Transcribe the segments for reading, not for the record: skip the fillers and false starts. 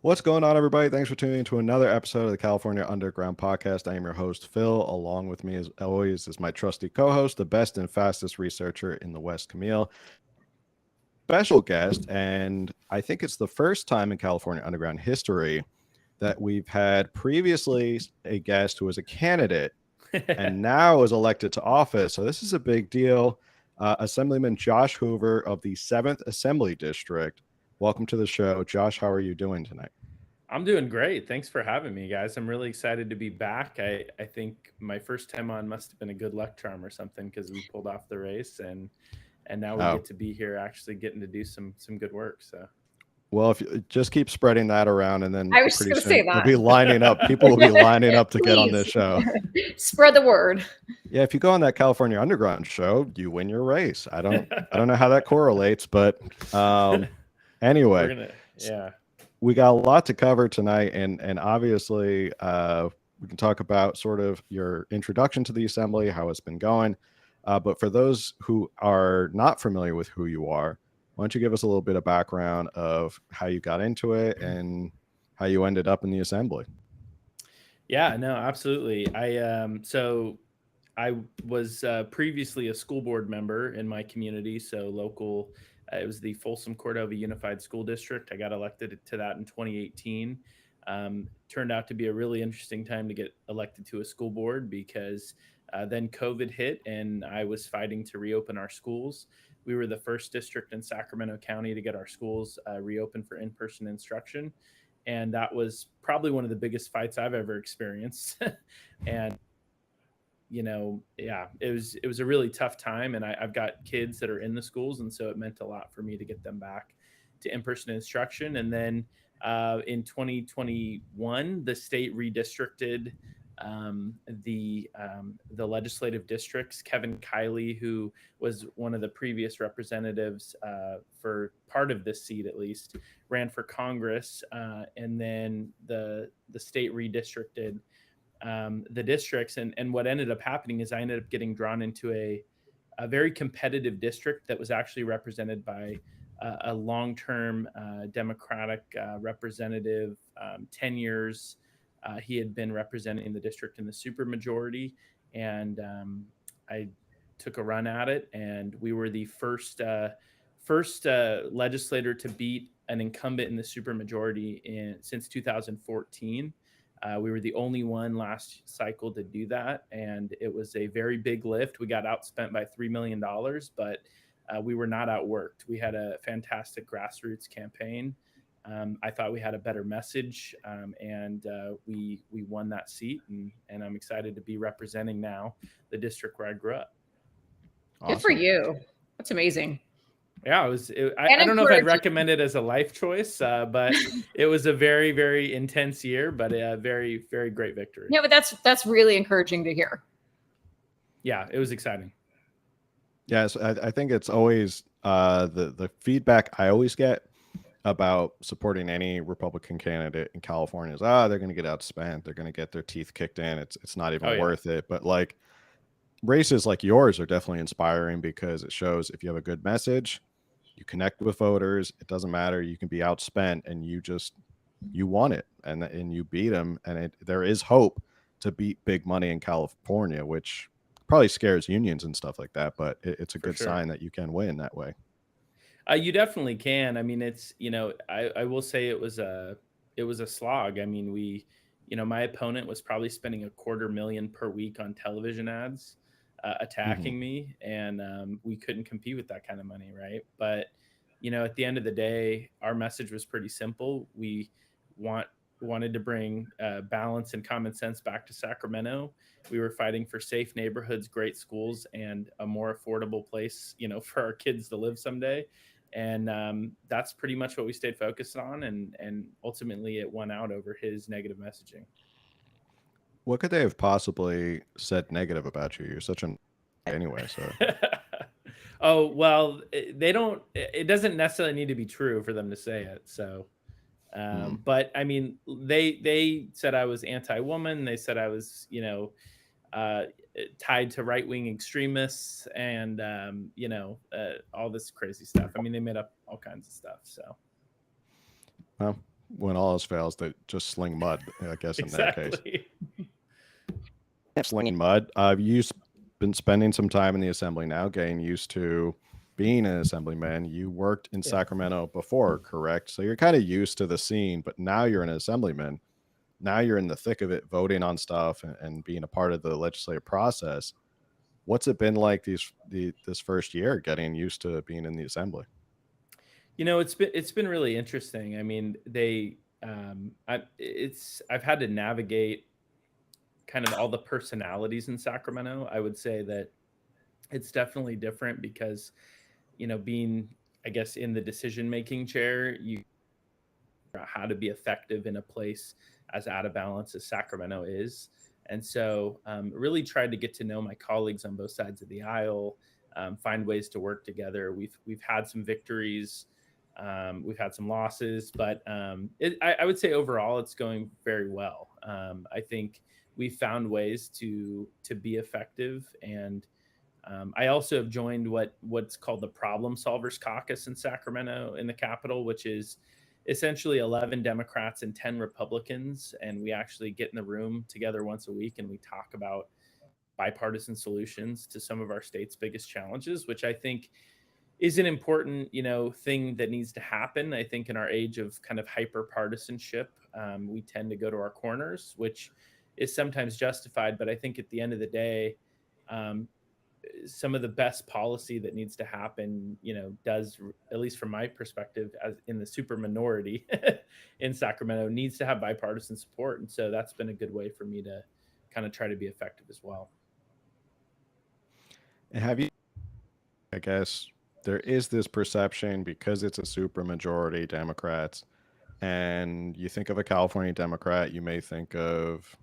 What's going on, everybody? Thanks for tuning in to another episode of the California Underground Podcast. I am your host, Phil. Along with me, as always, is my trusty co-host, the best and fastest researcher in the West, Camille. Special guest, and I think it's the first time in California Underground history that we've had previously a guest who was a candidate and now is elected to office. So this is a big deal. Assemblyman Josh Hoover of the 7th Assembly District. Welcome to the show. Josh, how are you doing tonight? I'm doing great. Thanks for having me, guys. I'm really excited to be back. I think my first time on must have been a good luck charm or something because we pulled off the race and now we get to be here actually getting to do some good work. So well, if you just keep spreading that around, and then I was just pretty going to soon say we'll that. be lining up. People will be lining up to get on this Please. show. Spread the word. Yeah, if you go on that California Underground show, you win your race. I don't know how that correlates, but anyway, we got a lot to cover tonight, and obviously we can talk about sort of your introduction to the assembly, how it's been going. But for those who are not familiar with who you are, why don't you give us a little bit of background of how you got into it and how you ended up in the assembly? Yeah, no, absolutely. I was previously a school board member in my community, so local. It was the Folsom Cordova Unified School District. I got elected to that in 2018. Turned out to be a really interesting time to get elected to a school board because then COVID hit and I was fighting to reopen our schools. We were the first district in Sacramento County to get our schools reopened for in-person instruction. And that was probably one of the biggest fights I've ever experienced. And it was a really tough time, and I've got kids that are in the schools, and so it meant a lot for me to get them back to in-person instruction. And then in 2021, the state redistricted the legislative districts. Kevin Kiley, who was one of the previous representatives for part of this seat at least, ran for Congress, and then the state redistricted the districts. And what ended up happening is I ended up getting drawn into a very competitive district that was actually represented by a long-term Democratic representative, 10 years. He had been representing the district in the supermajority, and I took a run at it, and we were the first legislator to beat an incumbent in the supermajority since 2014. We were the only one last cycle to do that, and it was a very big lift. We got outspent by $3 million, but we were not outworked. We had a fantastic grassroots campaign. I thought we had a better message, and we won that seat, and I'm excited to be representing now the district where I grew up. Awesome. Good for you. That's amazing. Yeah, I don't know if I'd recommend it as a life choice, but it was a very, very intense year, but a very, very great victory. Yeah, but that's really encouraging to hear. Yeah, it was exciting. Yes, I think it's always the feedback I always get about supporting any Republican candidate in California is, they're going to get outspent, they're going to get their teeth kicked in. It's not even worth it. But like races like yours are definitely inspiring because it shows if you have a good message, you connect with voters. It doesn't matter. You can be outspent and you won it and you beat them. And there is hope to beat big money in California, which probably scares unions and stuff like that. But it's a good sign that you can win that way. You definitely can. I mean, it's, I will say it was a slog. I mean, my opponent was probably spending $250,000 per week on television ads attacking me, and we couldn't compete with that kind of money, right? But at the end of the day, our message was pretty simple. We wanted to bring balance and common sense back to Sacramento. We were fighting for safe neighborhoods, great schools, and a more affordable place, for our kids to live someday. And that's pretty much what we stayed focused on, and ultimately it won out over his negative messaging. What could they have possibly said negative about you? You're such an anyway, so. Oh, well, it doesn't necessarily need to be true for them to say it. So, but I mean, they said I was anti-woman. They said I was, tied to right-wing extremists and, all this crazy stuff. I mean, they made up all kinds of stuff. So. Well, when all else fails, they just sling mud, I guess, in that case. Exactly. Slinging mud. You've been spending some time in the assembly now, getting used to being an assemblyman. You worked in Yeah. Sacramento before, correct? So you're kind of used to the scene, but now you're an assemblyman. Now you're in the thick of it, voting on stuff and being a part of the legislative process. What's it been like this first year getting used to being in the assembly? You know, it's been really interesting. I mean, I've had to navigate kind of all the personalities in Sacramento. I would say that it's definitely different because, you know, being, I guess, in the decision making chair, you figure out how to be effective in a place as out of balance as Sacramento is. And so, really tried to get to know my colleagues on both sides of the aisle, find ways to work together. We've had some victories, we've had some losses, but I would say overall it's going very well. I think we found ways to be effective, and I also have joined what's called the Problem Solvers Caucus in Sacramento, in the Capitol, which is essentially 11 Democrats and 10 Republicans, and we actually get in the room together once a week and we talk about bipartisan solutions to some of our state's biggest challenges, which I think is an important, you know, thing that needs to happen. I think in our age of kind of hyper partisanship, we tend to go to our corners, which is sometimes justified. But I think at the end of the day, some of the best policy that needs to happen, you know, does, at least from my perspective, as in the super minority in Sacramento, needs to have bipartisan support. And so that's been a good way for me to kind of try to be effective as well. And have you, I guess, there is this perception because it's a super majority Democrats, and you think of a California Democrat, you may think of,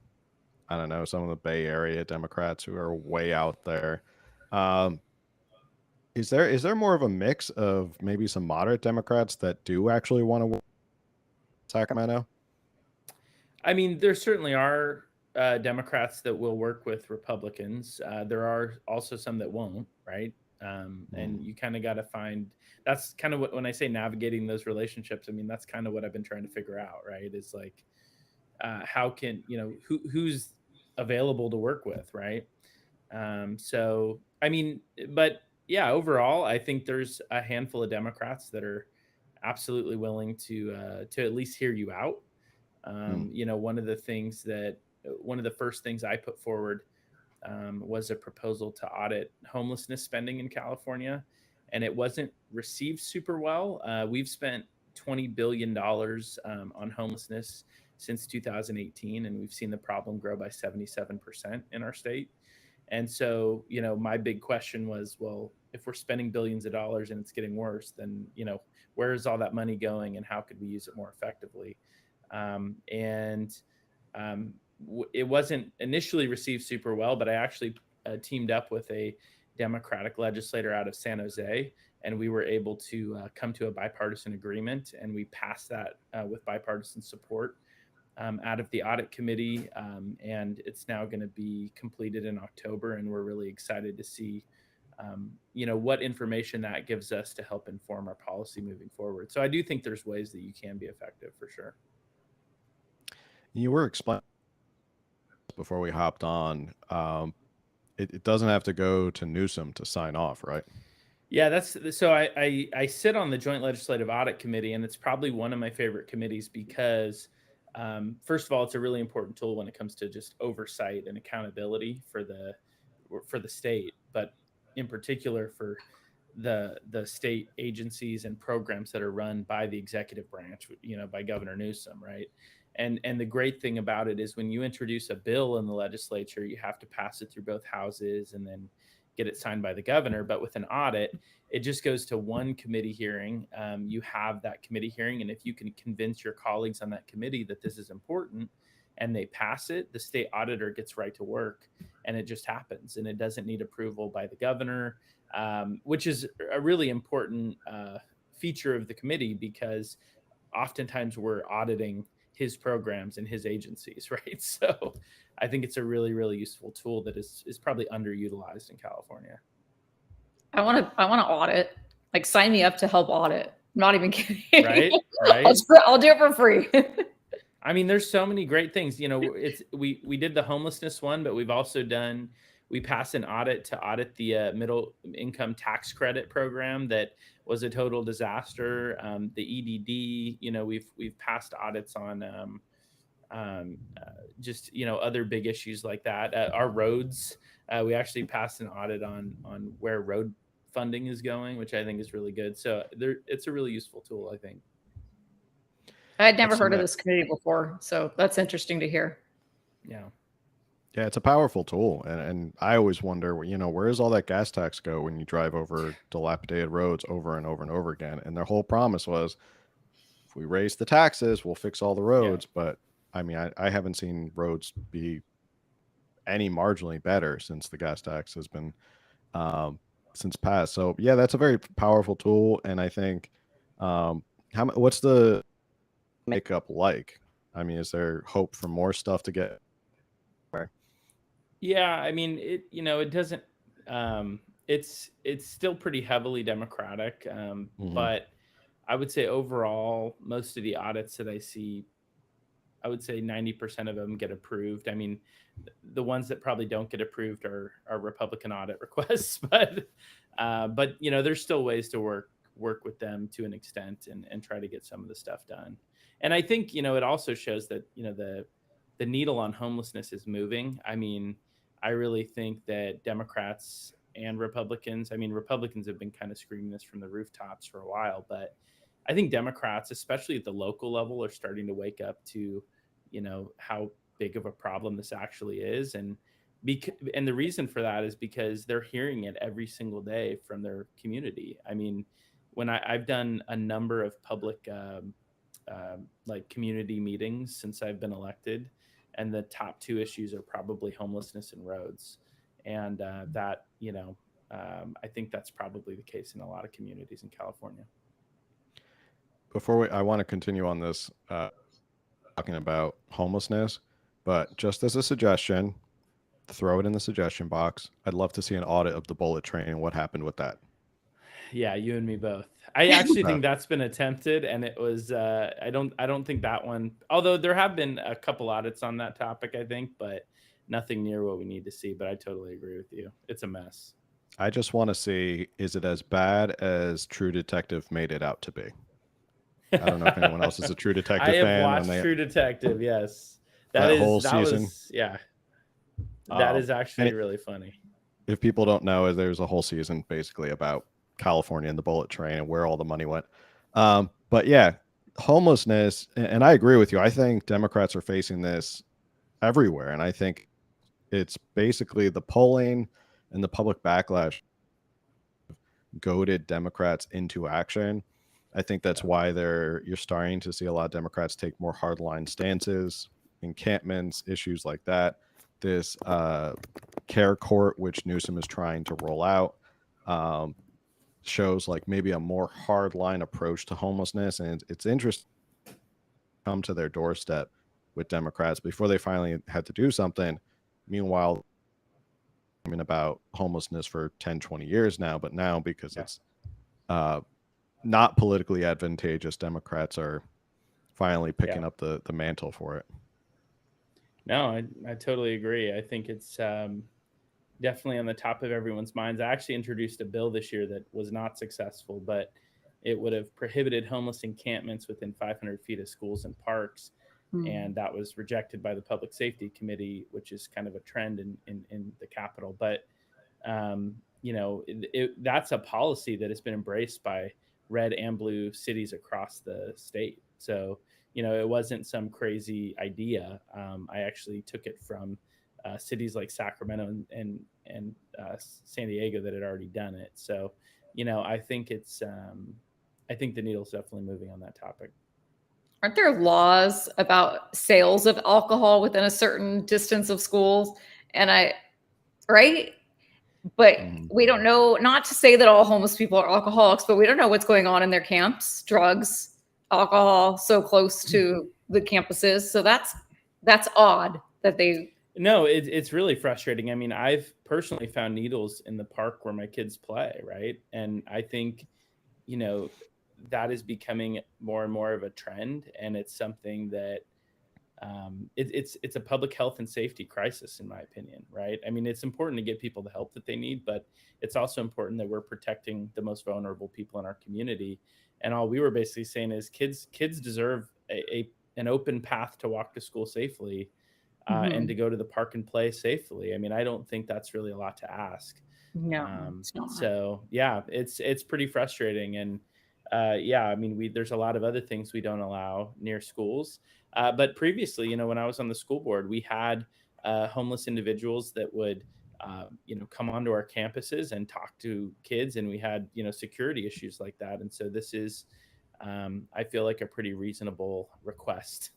I don't know, some of the Bay Area Democrats who are way out there. Um, is there more of a mix of maybe some moderate Democrats that do actually want to work in Sacramento? I mean, there certainly are Democrats that will work with Republicans. There are also some that won't, right? And you kind of got to find, that's kind of what, when I say navigating those relationships, I mean, that's kind of what I've been trying to figure out, right? Is like, how can, you know, who's available to work with, right? So, I mean, but yeah, overall, I think there's a handful of Democrats that are absolutely willing to at least hear you out. You know, one of the first things I put forward was a proposal to audit homelessness spending in California, and it wasn't received super well. We've spent $20 billion on homelessness since 2018, and we've seen the problem grow by 77% in our state. And so, you know, my big question was, well, if we're spending billions of dollars and it's getting worse, then, you know, where is all that money going and how could we use it more effectively? It wasn't initially received super well, but I actually teamed up with a Democratic legislator out of San Jose, and we were able to come to a bipartisan agreement, and we passed that with bipartisan support out of the audit committee, and it's now going to be completed in October, and we're really excited to see you know, what information that gives us to help inform our policy moving forward. So I do think there's ways that you can be effective for sure. You were explaining before we hopped on. It doesn't have to go to Newsom to sign off, right? Yeah, that's so I sit on the Joint Legislative Audit Committee, and it's probably one of my favorite committees because first of all, it's a really important tool when it comes to just oversight and accountability for the state, but in particular for the state agencies and programs that are run by the executive branch, you know, by Governor Newsom, right? And the great thing about it is when you introduce a bill in the legislature, you have to pass it through both houses and then get it signed by the governor. But with an audit, it just goes to one committee hearing. You have that committee hearing, and if you can convince your colleagues on that committee that this is important and they pass it, the state auditor gets right to work, and it just happens. And it doesn't need approval by the governor, which is a really important feature of the committee because oftentimes we're auditing his programs and his agencies, right? So I think it's a really, really useful tool that is probably underutilized in California. I want to audit. Like, sign me up to help audit. not even kidding. Right. Right. I'll do it for free. I mean, there's so many great things. We did the homelessness one, but we passed an audit to audit the middle income tax credit program that was a total disaster. The EDD, we've passed audits on just other big issues like that. Our roads, we actually passed an audit on where road funding is going, which I think is really good. So it's a really useful tool, I think. I had never heard of this committee before, so that's interesting to hear. Yeah. Yeah, it's a powerful tool. And I always wonder, where does all that gas tax go when you drive over dilapidated roads over and over and over again? And their whole promise was, if we raise the taxes, we'll fix all the roads. Yeah. But I mean, I haven't seen roads be any marginally better since the gas tax has been since passed. So yeah, that's a very powerful tool. And I think, what's the makeup like? I mean, is there hope for more stuff to get? Yeah, I mean, it doesn't. It's still pretty heavily Democratic, but I would say overall, most of the audits that I see, I would say 90% of them get approved. I mean, the ones that probably don't get approved are Republican audit requests, but there's still ways to work with them to an extent and try to get some of the stuff done. And I think, it also shows that, the needle on homelessness is moving. I mean, I really think that Democrats and Republicans have been kind of screaming this from the rooftops for a while, but I think Democrats, especially at the local level, are starting to wake up to, how big of a problem this actually is. And the reason for that is because they're hearing it every single day from their community. I mean, when I've done a number of public like community meetings since I've been elected, and the top two issues are probably homelessness and roads. And that, I think that's probably the case in a lot of communities in California. I want to continue on this, talking about homelessness, but just as a suggestion, throw it in the suggestion box. I'd love to see an audit of the bullet train and what happened with that. Yeah, you and me both. I actually think that's been attempted, and it was I don't think that one, although there have been a couple audits on that topic, I think, but nothing near what we need to see. But I totally agree with you. It's a mess. I just want to see, is it as bad as True Detective made it out to be? I don't know if anyone else is a True Detective fan. I have watched True Detective, yes. That whole season. That is actually really funny. If people don't know, there's a whole season basically about California and the bullet train and where all the money went. But yeah, homelessness, and I agree with you. I think Democrats are facing this everywhere. And I think it's basically the polling and the public backlash goaded Democrats into action. I think that's why you're starting to see a lot of Democrats take more hardline stances, encampments, issues like that. This care court, which Newsom is trying to roll out, shows like maybe a more hardline approach to homelessness. And it's interesting to come to their doorstep with Democrats before they finally had to do something. Meanwhile, I mean, about homelessness for 10, 20 years now, but now because it's not politically advantageous, Democrats are finally picking up the mantle for it. No, I totally agree. I think it's definitely on the top of everyone's minds. I actually introduced a bill this year that was not successful, but it would have prohibited homeless encampments within 500 feet of schools and parks. And that was rejected by the Public Safety Committee, which is kind of a trend in the Capitol. But, that's a policy that has been embraced by red and blue cities across the state. So, it wasn't some crazy idea. I actually took it from cities like Sacramento and San Diego that had already done it. So, I think I think the needle's definitely moving on that topic. Aren't there laws about sales of alcohol within a certain distance of schools? Right? But we don't know, not to say that all homeless people are alcoholics, but we don't know what's going on in their camps, drugs, alcohol, so close to the campuses. So that's odd that they. No, it's really frustrating. I mean, I've personally found needles in the park where my kids play, right? And I think, that is becoming more and more of a trend, and it's something that it's a public health and safety crisis, in my opinion, right? I mean, it's important to get people the help that they need, but it's also important that we're protecting the most vulnerable people in our community. And all we were basically saying is kids deserve an open path to walk to school safely, and to go to the park and play safely. I mean, I don't think that's really a lot to ask. No, it's not. So yeah, it's pretty frustrating. And yeah, I mean, there's a lot of other things we don't allow near schools. But previously, you know, when I was on the school board, we had homeless individuals that would, you know, come onto our campuses and talk to kids, and we had, you know, security issues like that. And so this is, I feel like, a pretty reasonable request.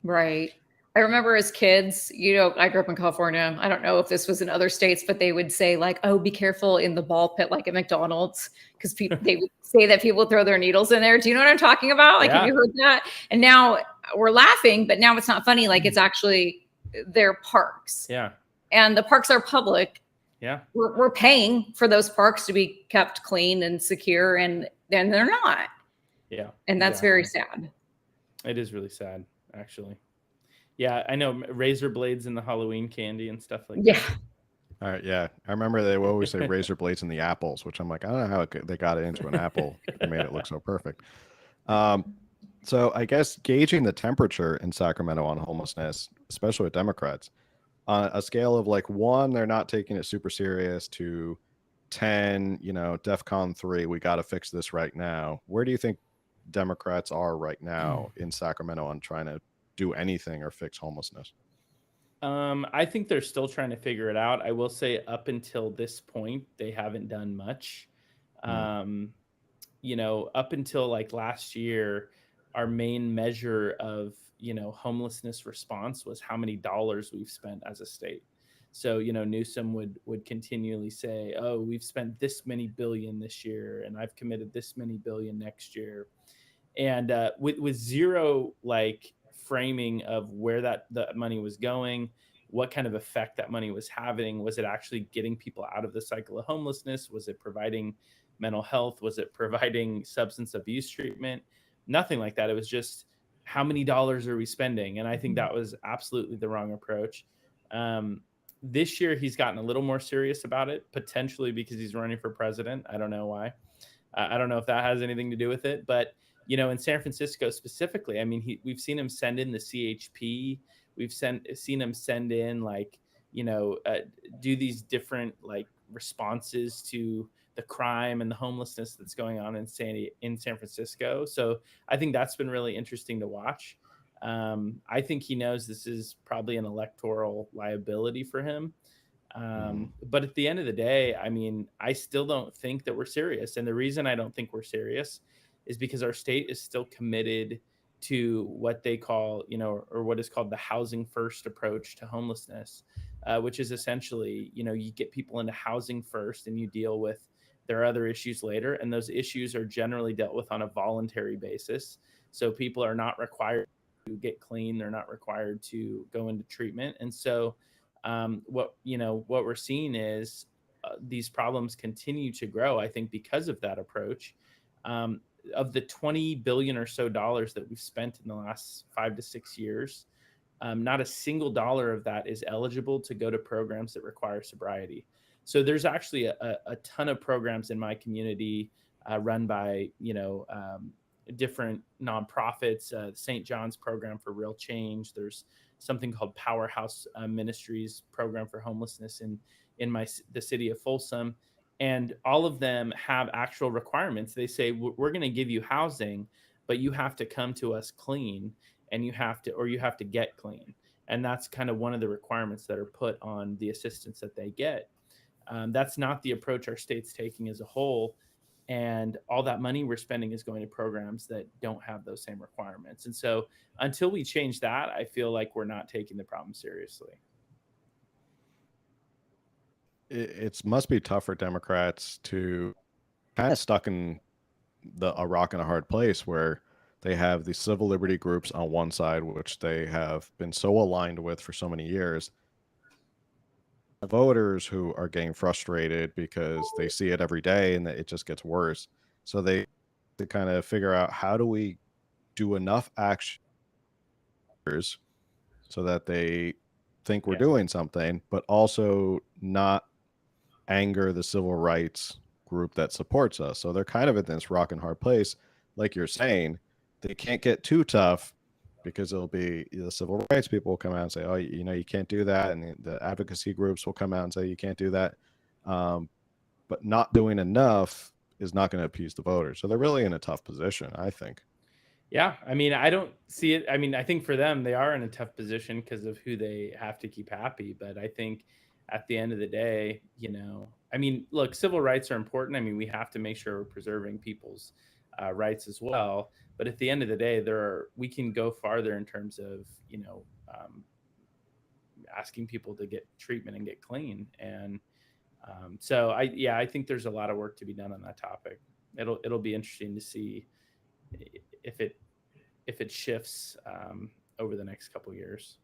Right. I remember as kids, you know, I grew up in California. I don't know if this was in other states, but they would say like, "Oh, be careful in the ball pit," like at McDonald's, because people they would say that people throw their needles in there. Do you know what I'm talking about? Like, have you heard that? And now we're laughing, but now it's not funny. Like, it's actually their parks. Yeah. And the parks are public. Yeah. We're paying for those parks to be kept clean and secure, and then they're not. Yeah. And that's very sad. It is really sad, actually. Yeah, I know, razor blades in the Halloween candy and stuff like that. All right, yeah. I remember they would always say razor blades in the apples, which I'm like, I don't know how they got it into an apple. They made it look so perfect. So I guess gauging the temperature in Sacramento on homelessness, especially with Democrats, on a scale of like 1, they're not taking it super serious, to 10, you know, DEFCON 3, we got to fix this right now. Where do you think Democrats are right now in Sacramento on trying to do anything or fix homelessness? I think they're still trying to figure it out. I will say up until this point, they haven't done much. You know, up until like last year, our main measure of, you know, homelessness response was how many dollars we've spent as a state. So, you know, Newsom would continually say, "Oh, we've spent this many billion this year, and I've committed this many billion next year." And with zero like framing of where that money was going, what kind of effect that money was having. Was it actually getting people out of the cycle of homelessness? Was it providing mental health? Was it providing substance abuse treatment? Nothing like that. It was just, how many dollars are we spending? And I think that was absolutely the wrong approach. This year, he's gotten a little more serious about it, potentially because he's running for president. I don't know why. I don't know if that has anything to do with it, but you know, in San Francisco specifically, I mean, we've seen him send in the CHP. We've seen him send in like, you know, do these different like responses to the crime and the homelessness that's going on in San Francisco. So I think that's been really interesting to watch. I think he knows this is probably an electoral liability for him. But at the end of the day, I mean, I still don't think that we're serious. And the reason I don't think we're serious is because our state is still committed to what they call, you know, or what is called the housing first approach to homelessness, which is essentially, you know, you get people into housing first and you deal with their other issues later. And those issues are generally dealt with on a voluntary basis. So people are not required to get clean. They're not required to go into treatment. And so what we're seeing is these problems continue to grow, I think, because of that approach. Of the $20 billion or so that we've spent in the last 5 to 6 years, not a single dollar of that is eligible to go to programs that require sobriety. So there's actually a ton of programs in my community run by, you know, different nonprofits, St. John's program for real change. There's something called Powerhouse Ministries program for homelessness in the city of Folsom. And all of them have actual requirements. They say, we're going to give you housing, but you have to come to us clean, and you have to get clean. And that's kind of one of the requirements that are put on the assistance that they get. That's not the approach our state's taking as a whole. And all that money we're spending is going to programs that don't have those same requirements. And so until we change that, I feel like we're not taking the problem seriously. It must be tough for Democrats to kind of stuck in a rock and a hard place where they have the civil liberty groups on one side, which they have been so aligned with for so many years. Voters who are getting frustrated because they see it every day and that it just gets worse. So they to kind of figure out how do we do enough action so that they think we're Yeah. doing something, but also not anger the civil rights group that supports us. So they're kind of in this rock and hard place. Like you're saying, they can't get too tough because it'll be the civil rights people will come out and say, oh, you know, you can't do that. And the advocacy groups will come out and say, you can't do that. But not doing enough is not going to appease the voters. So they're really in a tough position, I think. Yeah, I mean, I don't see it. I mean, I think for them, they are in a tough position because of who they have to keep happy. But I think at the end of the day, you know, I mean, look, civil rights are important. I mean, we have to make sure we're preserving people's rights as well. But at the end of the day, we can go farther in terms of, you know, asking people to get treatment and get clean. And so I think there's a lot of work to be done on that topic. It'll be interesting to see if it shifts over the next couple of years.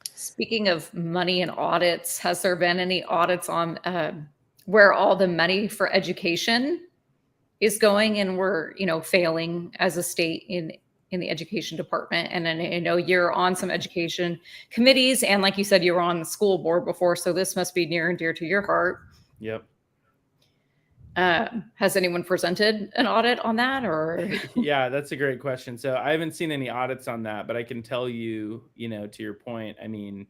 Speaking of money and audits, has there been any audits on where all the money for education is going, and we're, you know, failing as a state in the education department? And then I know you're on some education committees, and like you said, you were on the school board before, so this must be near and dear to your heart. Yep. Has anyone presented an audit on that, or? Yeah, that's a great question. So I haven't seen any audits on that, but I can tell you, you know, to your point, I mean,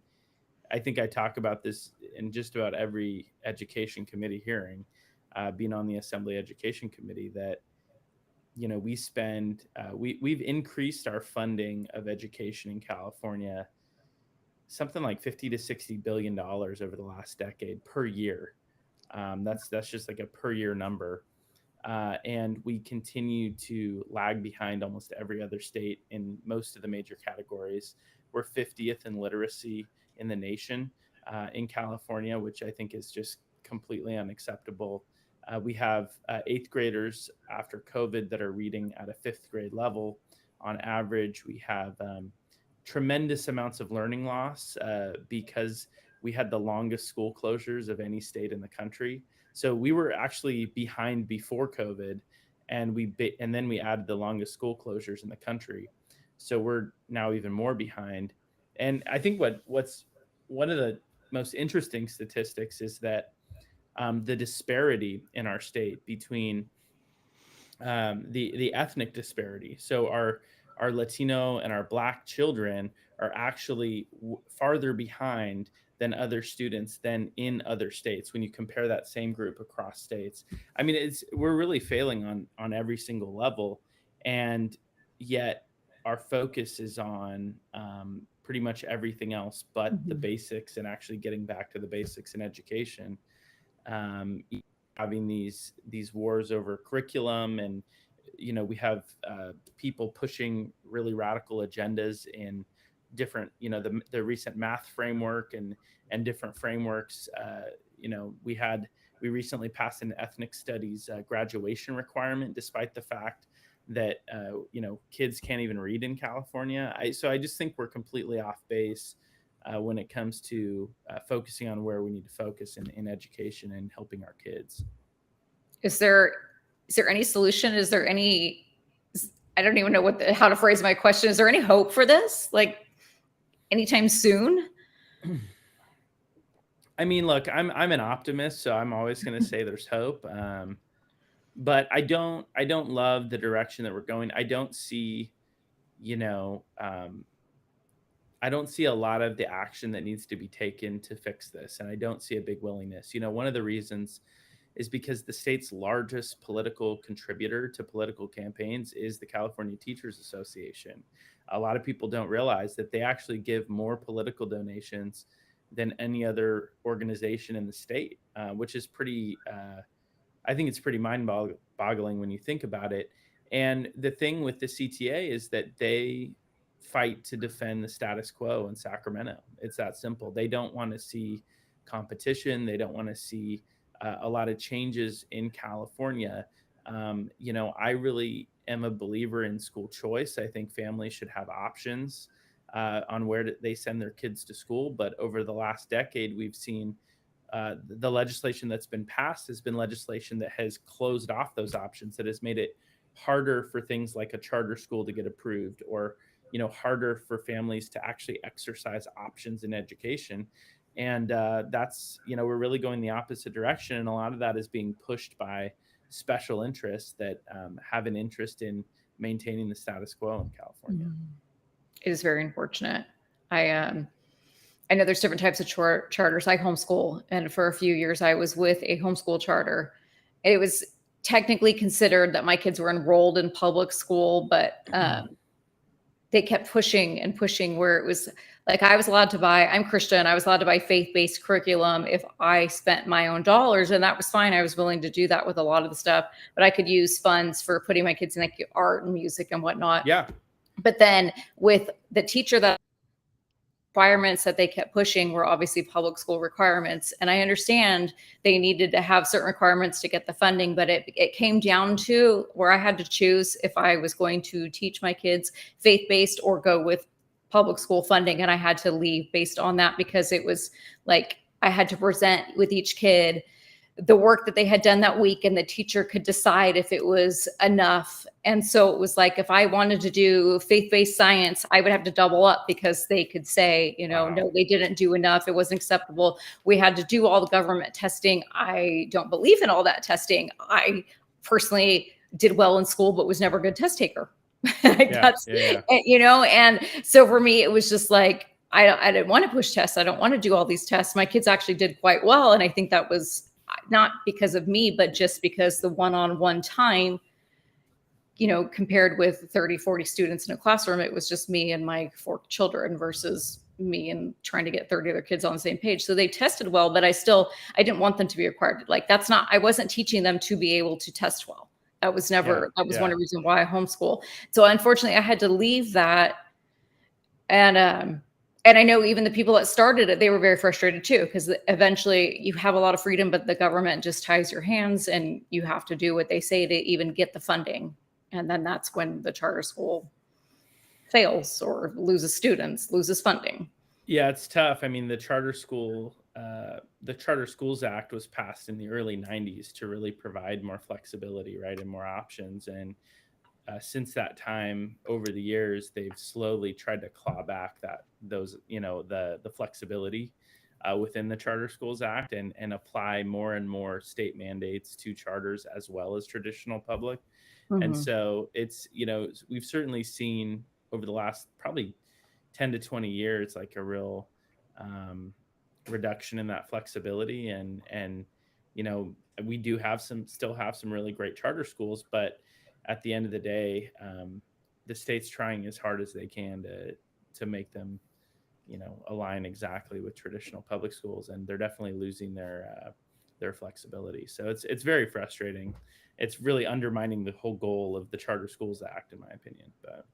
I think I talk about this in just about every education committee hearing, being on the Assembly Education Committee, that, you know, we've increased our funding of education in California something like $50 to $60 billion over the last decade per year. That's just like a per year number. And we continue to lag behind almost every other state in most of the major categories. We're 50th in literacy in the nation in California, which I think is just completely unacceptable. We have 8th graders after COVID that are reading at a 5th grade level. On average, we have tremendous amounts of learning loss because we had the longest school closures of any state in the country. So we were actually behind before COVID, and then we added the longest school closures in the country. So we're now even more behind. And I think what's one of the most interesting statistics is that the disparity in our state between the ethnic disparity. So our Latino and our Black children are actually farther behind than other students than in other states when you compare that same group across states. I mean, we're really failing on every single level, and yet our focus is on pretty much everything else but the basics, and actually getting back to the basics in education. Having these wars over curriculum, and you know, we have people pushing really radical agendas in different, you know, the recent math framework and different frameworks. You know, we recently passed an ethnic studies graduation requirement, despite the fact that you know, kids can't even read in California. So I just think we're completely off base when it comes to focusing on where we need to focus in education and helping our kids. Is there any solution? Is there any, I don't even know how to phrase my question. Is there any hope for this? Like anytime soon? I mean, look, I'm an optimist, so I'm always going to say there's hope. But I don't love the direction that we're going. I don't see, you know, I don't see a lot of the action that needs to be taken to fix this. And I don't see a big willingness. You know, one of the reasons is because the state's largest political contributor to political campaigns is the California Teachers Association. A lot of people don't realize that they actually give more political donations than any other organization in the state, which is pretty, I think it's pretty mind-boggling when you think about it. And the thing with the CTA is that they fight to defend the status quo in Sacramento. It's that simple. They don't want to see competition. They don't want to see a lot of changes in California. You know, I really am a believer in school choice. I think families should have options on where they send their kids to school. But over the last decade, we've seen the legislation that's been passed has been legislation that has closed off those options, that has made it harder for things like a charter school to get approved, or harder for families to actually exercise options in education. And that's we're really going the opposite direction, and a lot of that is being pushed by special interests that have an interest in maintaining the status quo in California. It is very unfortunate. I know there's different types of charters. I homeschool, and for a few years I was with a homeschool charter. It was technically considered that my kids were enrolled in public school, but they kept pushing and pushing, where it was like I was allowed to buy, I'm Christian, I was allowed to buy faith-based curriculum if I spent my own dollars, and that was fine. I was willing to do that with a lot of the stuff, but I could use funds for putting my kids in like art and music and whatnot. Yeah. But then with the teacher, that requirements that they kept pushing were obviously public school requirements. And I understand they needed to have certain requirements to get the funding, but it came down to where I had to choose if I was going to teach my kids faith-based or go with public school funding. And I had to leave based on that, because it was like I had to present with each kid the work that they had done that week, and the teacher could decide if it was enough. And so it was like, if I wanted to do faith-based science, I would have to double up, because they could say, Wow. No, they didn't do enough. It wasn't acceptable. We had to do all the government testing. I don't believe in all that testing. I personally did well in school, but was never a good test taker. And so for me, it was just like, I didn't want to push tests. I don't want to do all these tests. My kids actually did quite well. And I think that was not because of me, but just because the one-on-one time, compared with 30, 40 students in a classroom, it was just me and my 4 children versus me and trying to get 30 other kids on the same page. So they tested well, but I didn't want them to be required. Like, I wasn't teaching them to be able to test well. That was one of the reasons why I homeschool. So unfortunately I had to leave that. And I know even the people that started it, they were very frustrated too, because eventually you have a lot of freedom, but the government just ties your hands and you have to do what they say to even get the funding. And then that's when the charter school fails or loses students, loses funding. Yeah, it's tough. I mean, the Charter Schools Act was passed in the early 90s to really provide more flexibility, right, and more options. And since that time, over the years, they've slowly tried to claw back the flexibility within the Charter Schools Act, and apply more and more state mandates to charters as well as traditional public. Mm-hmm. And so it's, we've certainly seen over the last probably 10 to 20 years, like a real reduction in that flexibility. And we do still have some really great charter schools, but at the end of the day, the state's trying as hard as they can to make them, align exactly with traditional public schools, and they're definitely losing their flexibility. So it's very frustrating. It's really undermining the whole goal of the Charter Schools Act, in my opinion. But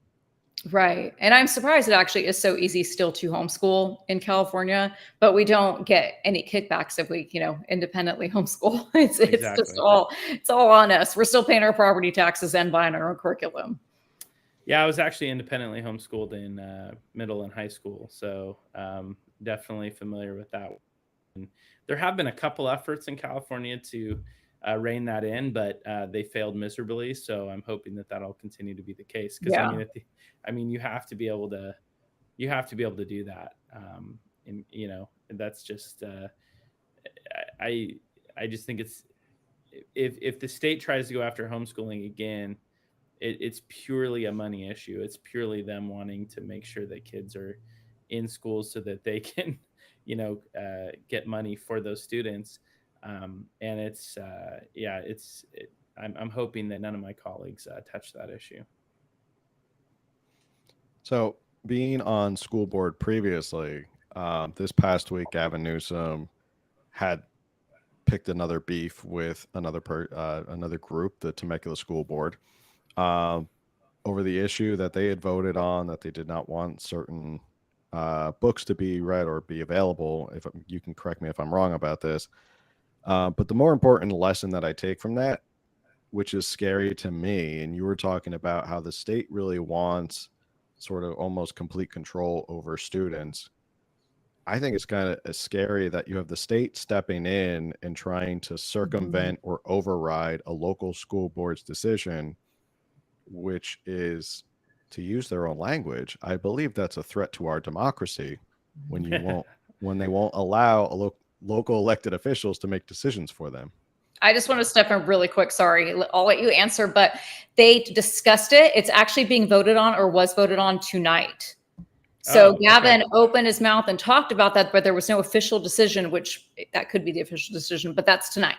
right, and I'm surprised it actually is so easy still to homeschool in California, but we don't get any kickbacks if we, independently homeschool. It's just it's all on us. We're still paying our property taxes and buying our own curriculum. Yeah, I was actually independently homeschooled in middle and high school, so definitely familiar with that. And there have been a couple efforts in California to rein that in, but they failed miserably. So I'm hoping that that'll continue to be the case. Because I mean, you have to be able to do that. And that's just I just think it's if the state tries to go after homeschooling again, it's purely a money issue. It's purely them wanting to make sure that kids are in school so that they can, get money for those students. And it's I'm hoping that none of my colleagues touch that issue. So being on school board previously, this past week, Gavin Newsom had picked another beef with another group, the Temecula School Board, over the issue that they had voted on, that they did not want certain books to be read or be available. If you can correct me if I'm wrong about this. But the more important lesson that I take from that, which is scary to me, and you were talking about how the state really wants sort of almost complete control over students. I think it's kind of scary that you have the state stepping in and trying to circumvent or override a local school board's decision, which is, to use their own language, I believe that's a threat to our democracy when they won't allow local elected officials to make decisions for them. I just want to step in really quick. Sorry, I'll let you answer, but they discussed it. It's actually being voted on, or was voted on tonight. So Gavin opened his mouth and talked about that, but there was no official decision, which that could be the official decision, but that's tonight.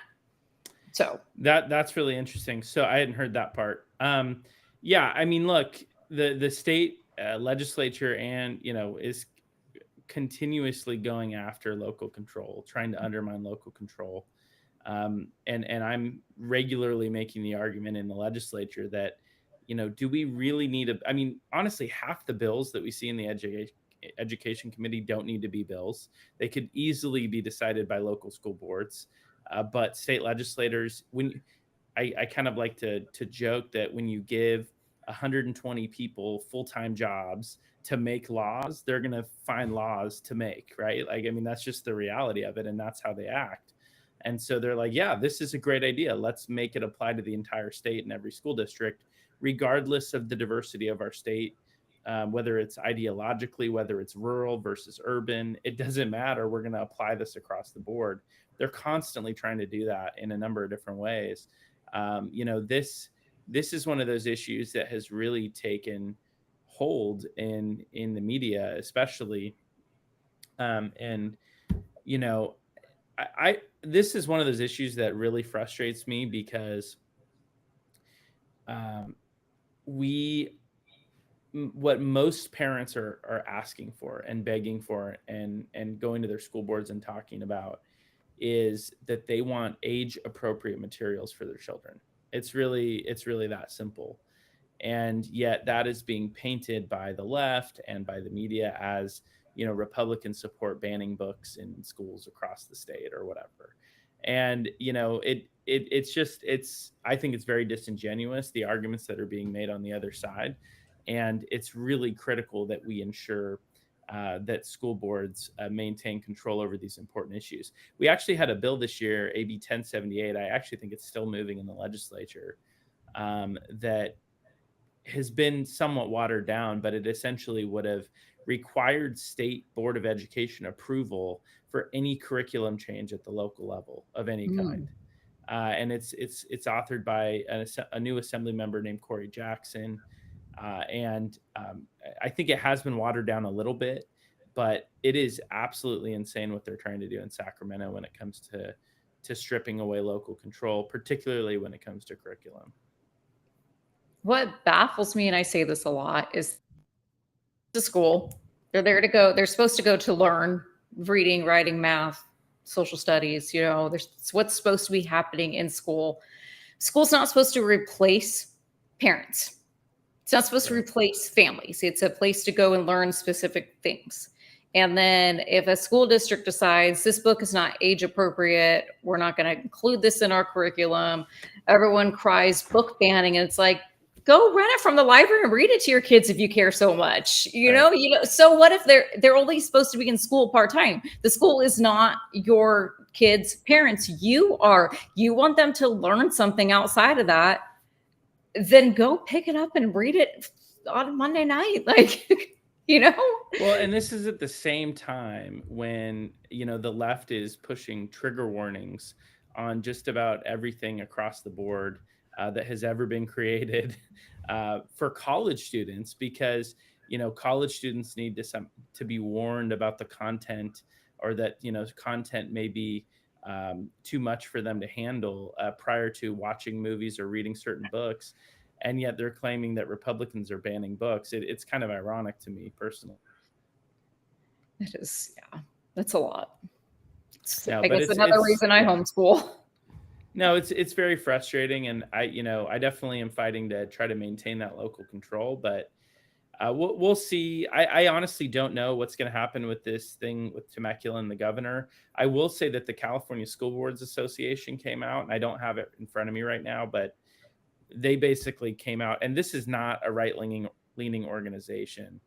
So that's really interesting. So I hadn't heard that part. Yeah, I mean, look, the state legislature and, is continuously going after local control, trying to undermine local control. And I'm regularly making the argument in the legislature that, do we really need I mean, honestly, half the bills that we see in the education committee don't need to be bills. They could easily be decided by local school boards. But state legislators, I kind of like to joke that when you give 120 people full-time jobs to make laws, they're going to find laws to make, right? Like, I mean, that's just the reality of it. And that's how they act. And so they're like, yeah, this is a great idea. Let's make it apply to the entire state and every school district, regardless of the diversity of our state, whether it's ideologically, whether it's rural versus urban, it doesn't matter. We're going to apply this across the board. They're constantly trying to do that in a number of different ways. This is one of those issues that has really taken hold in the media, especially. This is one of those issues that really frustrates me because what most parents are asking for and begging for and going to their school boards and talking about is that they want age appropriate materials for their children. It's really that simple. And yet that is being painted by the left and by the media as, Republicans support banning books in schools across the state or whatever. And, I think it's very disingenuous, the arguments that are being made on the other side. And it's really critical that we ensure that school boards maintain control over these important issues. We actually had a bill this year, AB 1078. I actually think it's still moving in the legislature, that has been somewhat watered down, but it essentially would have required state board of education approval for any curriculum change at the local level of any kind. And it's authored by a new assembly member named Corey Jackson. And I think it has been watered down a little bit, but it is absolutely insane what they're trying to do in Sacramento when it comes to stripping away local control, particularly when it comes to curriculum. What baffles me, and I say this a lot, is to school. They're there to go. They're supposed to go to learn reading, writing, math, social studies. There's what's supposed to be happening in school. School's not supposed to replace parents. It's not supposed to replace families. It's a place to go and learn specific things. And then if a school district decides this book is not age appropriate, we're not going to include this in our curriculum, everyone cries book banning. And it's like, go rent it from the library and read it to your kids if you care so much. So what if they're only supposed to be in school part-time? The school is not your kids' parents. You want them to learn something outside of that, then go pick it up and read it on Monday night. Well, and this is at the same time when, the left is pushing trigger warnings on just about everything across the board that has ever been created for college students, because, college students need to be warned about the content, or that, content may be too much for them to handle prior to watching movies or reading certain books. And yet they're claiming that Republicans are banning books. It's kind of ironic to me personally. It is. Yeah, that's a lot. Yeah, I guess another reason I homeschool. No, it's very frustrating. And I definitely am fighting to try to maintain that local control, but we'll see. I honestly don't know what's going to happen with this thing with Temecula and the governor. I will say that the California School Boards Association came out, and I don't have it in front of me right now, but they basically came out, and this is not a right-leaning organization.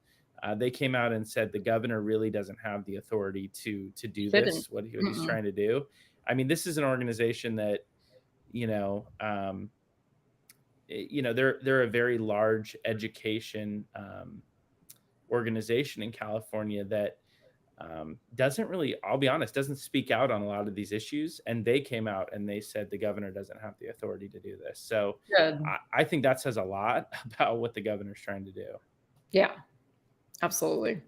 They came out and said the governor really doesn't have the authority to do Shouldn't. this, what he's trying to do. I mean, this is an organization that, they're a very large education organization in California that doesn't really, I'll be honest, doesn't speak out on a lot of these issues. And they came out and they said the governor doesn't have the authority to do this. So Good. I think that says a lot about what the governor's trying to do. Yeah, absolutely.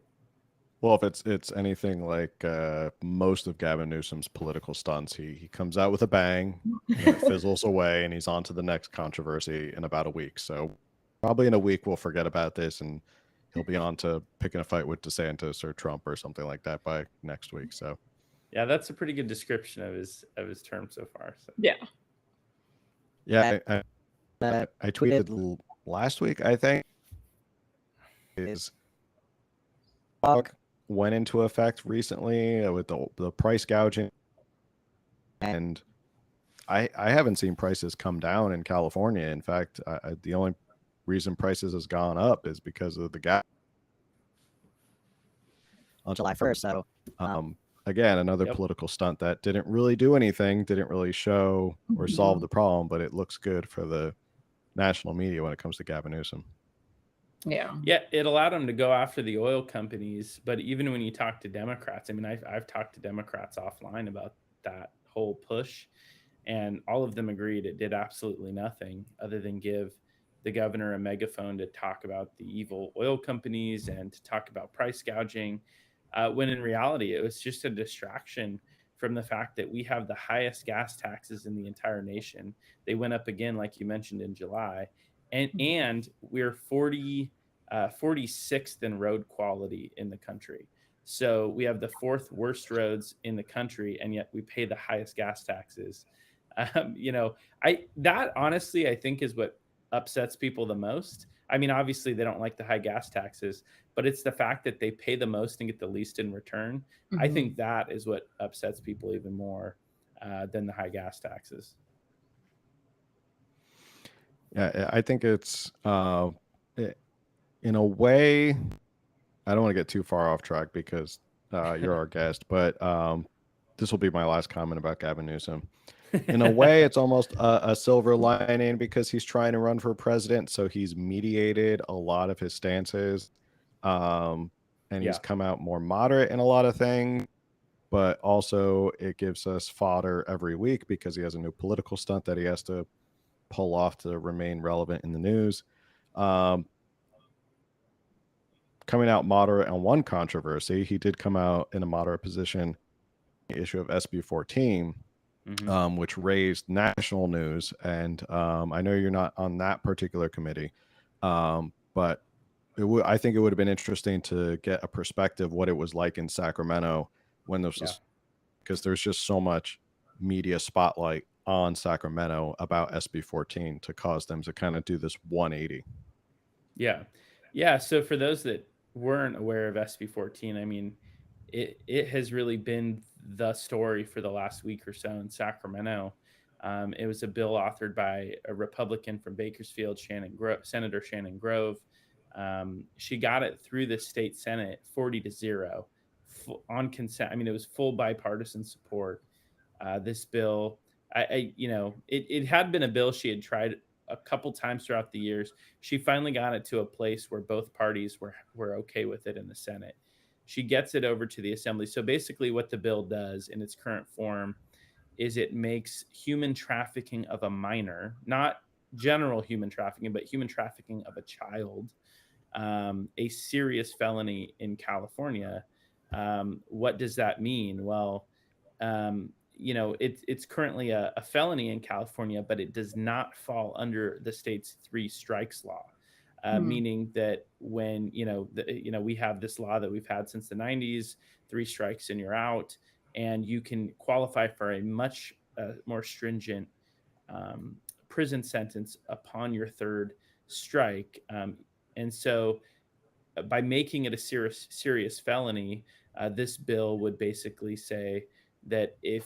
Well, if it's anything like most of Gavin Newsom's political stunts, he comes out with a bang, and then it fizzles away, and he's on to the next controversy in about a week. So probably in a week we'll forget about this, and he'll be on to picking a fight with DeSantis or Trump or something like that by next week. So yeah, that's a pretty good description of his term so far. So. Yeah. Yeah, I tweeted last week, I think, is went into effect recently with the price gouging, and I haven't seen prices come down in California. In fact, the only reason prices has gone up is because of the gap on July 1st. So again, another political stunt that didn't really do anything, didn't really show or solve the problem, but it looks good for the national media when it comes to Gavin Newsom. Yeah, it allowed them to go after the oil companies. But even when you talk to Democrats, I mean, I've talked to Democrats offline about that whole push, and all of them agreed it did absolutely nothing other than give the governor a megaphone to talk about the evil oil companies and to talk about price gouging, when in reality it was just a distraction from the fact that we have the highest gas taxes in the entire nation. They went up again, like you mentioned, in July. And we're 46th in road quality in the country. So we have the 4th worst roads in the country, and yet we pay the highest gas taxes. That honestly, I think is what upsets people the most. I mean, obviously they don't like the high gas taxes, but it's the fact that they pay the most and get the least in return. I think that is what upsets people even more than the high gas taxes. Yeah, I think it's in a way, I don't want to get too far off track because you're our guest, but this will be my last comment about Gavin Newsom. In a way, it's almost a silver lining because he's trying to run for president, so he's mediated a lot of his stances, and he's come out more moderate in a lot of things, but also it gives us fodder every week because he has a new political stunt that he has to pull off to remain relevant in the news. Coming out moderate on one controversy, he did come out in a moderate position, the issue of SB 14, which raised national news. And I know you're not on that particular committee, but I think it would have been interesting to get a perspective what it was like in Sacramento when this was, because there's just so much media spotlight on Sacramento about SB 14 to cause them to kind of do this 180. Yeah. So for those that weren't aware of SB 14, I mean, it has really been the story for the last week or so in Sacramento. It was a bill authored by a Republican from Bakersfield, Senator Shannon Grove. She got it through the state Senate 40-0 on consent. I mean, it was full bipartisan support. This bill, it had been a bill she had tried a couple times throughout the years. She finally got it to a place where both parties were okay with it in the Senate. She gets it over to the Assembly. So basically what the bill does in its current form is it makes human trafficking of a minor, not general human trafficking, but human trafficking of a child, a serious felony in California. What does that mean? Well, it's currently a felony in California, but it does not fall under the state's 3 strikes law, meaning that when, we have this law that we've had since the 90s, 3 strikes and you're out, and you can qualify for a much more stringent prison sentence upon your 3rd strike. And so by making it a serious felony, this bill would basically say that if,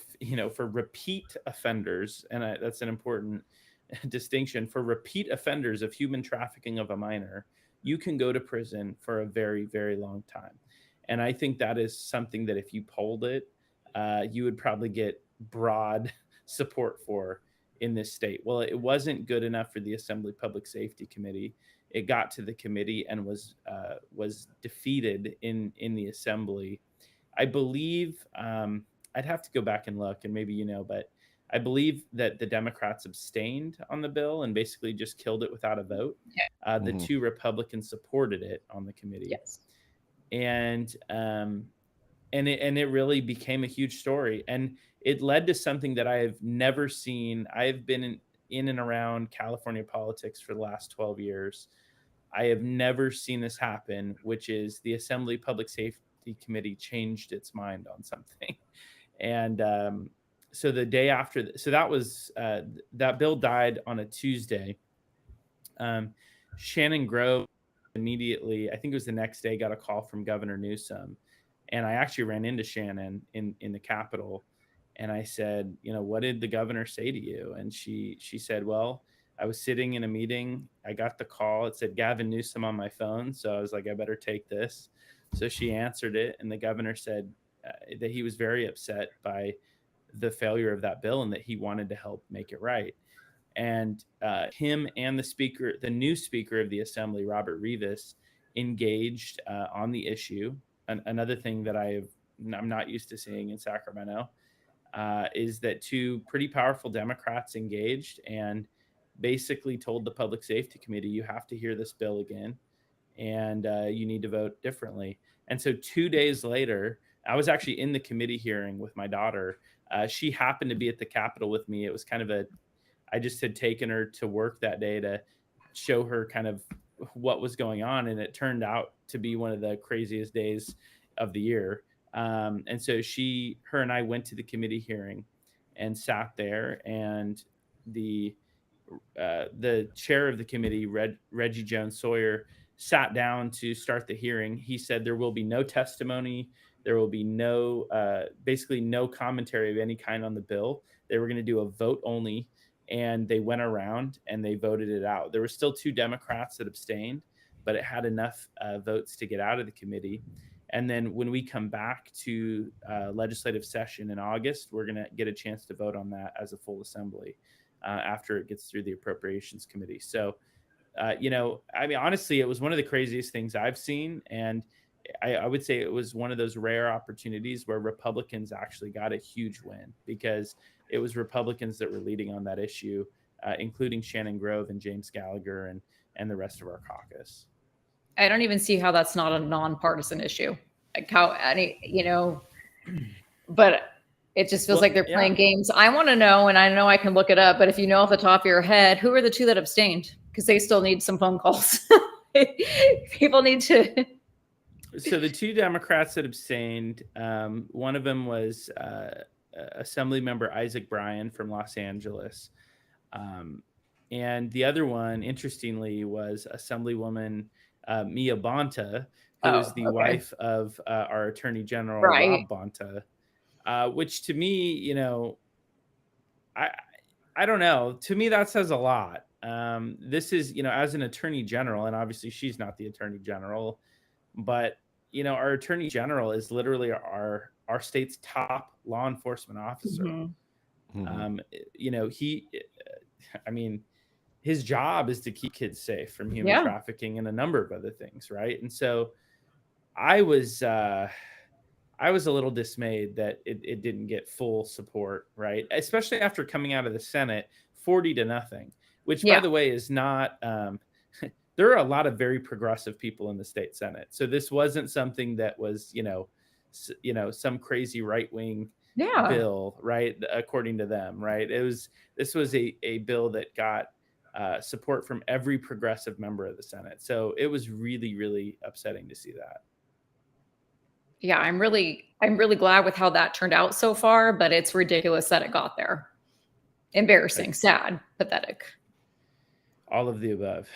for repeat offenders, and that's an important distinction, for repeat offenders of human trafficking of a minor, you can go to prison for a very, very long time. And I think that is something that if you polled it, you would probably get broad support for in this state. Well, it wasn't good enough for the Assembly Public Safety Committee. It got to the committee and was defeated in the assembly. I believe I'd have to go back and look, and maybe but I believe that the Democrats abstained on the bill and basically just killed it without a vote. The two Republicans supported it on the committee. Yes. And it really became a huge story, and it led to something that I have never seen. I've been in and around California politics for the last 12 years. I have never seen this happen, which is the Assembly Public Safety Committee changed its mind on something. And so the day after, so that was that bill died on a Tuesday. Shannon Grove immediately, I think it was the next day, got a call from Governor Newsom. And I actually ran into Shannon in the Capitol, and I said, what did the governor say to you? And she said, well, I was sitting in a meeting. I got the call. It said Gavin Newsom on my phone. So I was like, I better take this. So she answered it, and the governor said that he was very upset by the failure of that bill and that he wanted to help make it right. And him and the new speaker of the assembly, Robert Rivas, engaged on the issue. Another thing that I'm not used to seeing in Sacramento is that two pretty powerful Democrats engaged and basically told the Public Safety Committee, you have to hear this bill again, and you need to vote differently. And so 2 days later, I was actually in the committee hearing with my daughter. She happened to be at the Capitol with me. It was kind of I just had taken her to work that day to show her kind of what was going on, and it turned out to be one of the craziest days of the year. And so her and I went to the committee hearing and sat there, and the chair of the committee, Reggie Jones Sawyer, sat down to start the hearing. He said there will be no testimony, there will be basically no commentary of any kind on the bill. They were going to do a vote only. And they went around and they voted it out. There were still two Democrats that abstained, but it had enough votes to get out of the committee. And then when we come back to legislative session in August, we're going to get a chance to vote on that as a full assembly after it gets through the Appropriations Committee. So, I mean, honestly, it was one of the craziest things I've seen. And I would say it was one of those rare opportunities where Republicans actually got a huge win, because it was Republicans that were leading on that issue, including Shannon Grove and James Gallagher and the rest of our caucus. I don't even see how that's not a nonpartisan issue. Like but it just feels like they're playing games. I want to know, and I know I can look it up, but if you know off the top of your head, who are the two that abstained? Because they still need some phone calls. People need to. So the two Democrats that abstained, one of them was Assembly Member Isaac Bryan from Los Angeles. And the other one, interestingly, was Assemblywoman Mia Bonta, who is the wife of our Attorney General, Rob Bonta, which to me, I don't know. To me, that says a lot. This is, as an Attorney General, and obviously she's not the Attorney General, but, our Attorney General is literally our state's top law enforcement officer. Mm-hmm. His job is to keep kids safe from human trafficking and a number of other things, right? And so I was a little dismayed that it didn't get full support, right? Especially after coming out of the Senate 40-0, which by the way is not there are a lot of very progressive people in the state Senate. So this wasn't something that was, some crazy right-wing bill, right? According to them, right? This was a bill that got support from every progressive member of the Senate. So it was really, really upsetting to see that. Yeah, I'm really glad with how that turned out so far, but it's ridiculous that it got there. Embarrassing, sad, pathetic. All of the above.